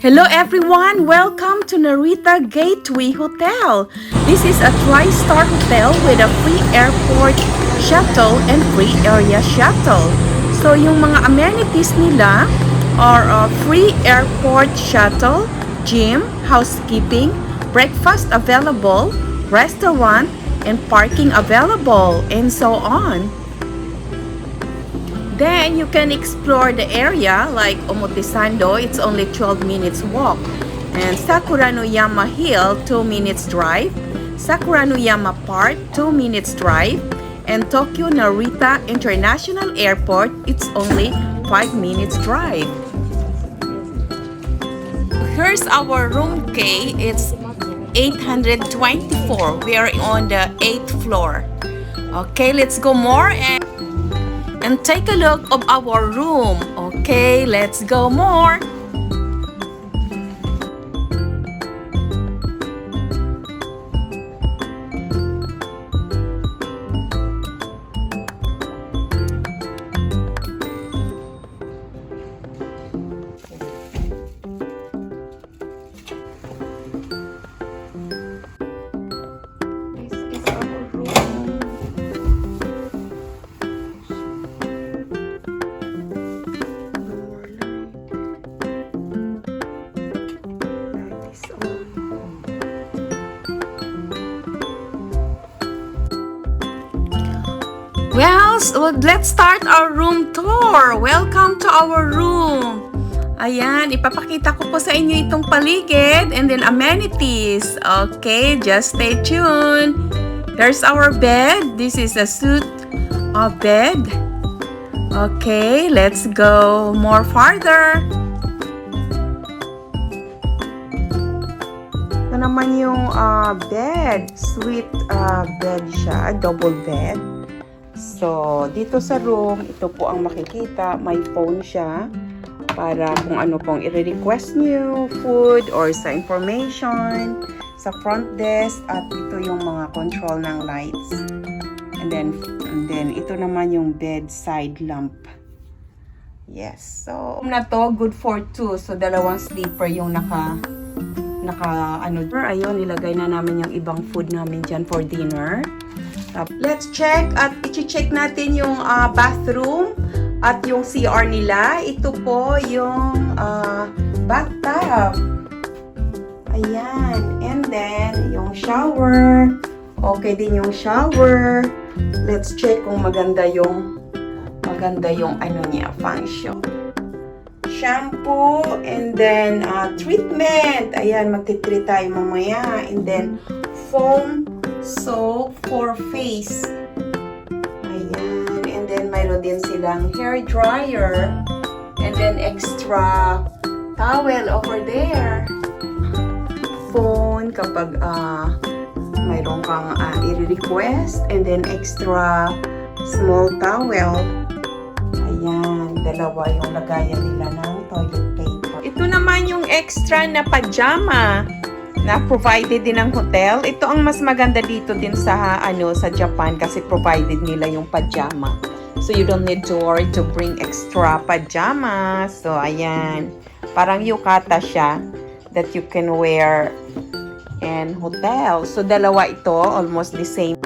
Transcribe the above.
Hello everyone! Welcome to NARITA Gateway Hotel. This is a 3-star hotel with a free airport shuttle and free area shuttle. So yung mga amenities nila are a free airport shuttle, gym, housekeeping, breakfast available, restaurant, and parking available, and so on. Then you can explore the area like Omotesando, it's only 12 minutes walk. And Sakuranoyama Hill, 2 minutes drive. Sakuranoyama Park, 2 minutes drive. And Tokyo Narita International Airport, it's only 5 minutes drive. Here's our room key, it's 824. We are on the 8th floor. Okay, let's go more and take a look of our room. Okay, let's go more. Well, so let's start our room tour. Welcome to our room. Ayan, ipapakita ko po sa inyo itong paligid and then amenities. Okay, just stay tuned. There's our bed. This is a suite bed. Okay, let's go more farther. Ito naman yung bed. Suite bed siya, double bed. So, dito sa room, ito po ang makikita. May phone siya para kung ano pong i-request nyo, food or sa information, sa front desk, at ito yung mga control ng lights. And then ito naman yung bedside lamp. Yes. So, na to, good for 2. So, dalawang sleeper yung naka ayun, nilagay na namin yung ibang food namin dyan for dinner. Let's check at i-check natin yung bathroom at yung CR nila. Ito po yung bathtub. Ayan. And then, yung shower. Okay din yung shower. Let's check kung maganda yung ano niya, function. Shampoo and then treatment. Ayan, magti-treat tayo mamaya. And then, foam soap for face. Ayan. And then, mayroon din silang hair dryer. And then, extra towel over there. Phone kapag mayroon kang i-request. And then, extra small towel. Ayan. Dalawa yung lagayan nila ng toilet paper. Ito naman yung extra na pajama na provided din ng hotel. Ito ang mas maganda dito din sa sa Japan kasi provided nila yung pajama. So you don't need to worry to bring extra pajama. So ayan, parang yukata siya that you can wear in hotel. So dalawa ito, almost the same.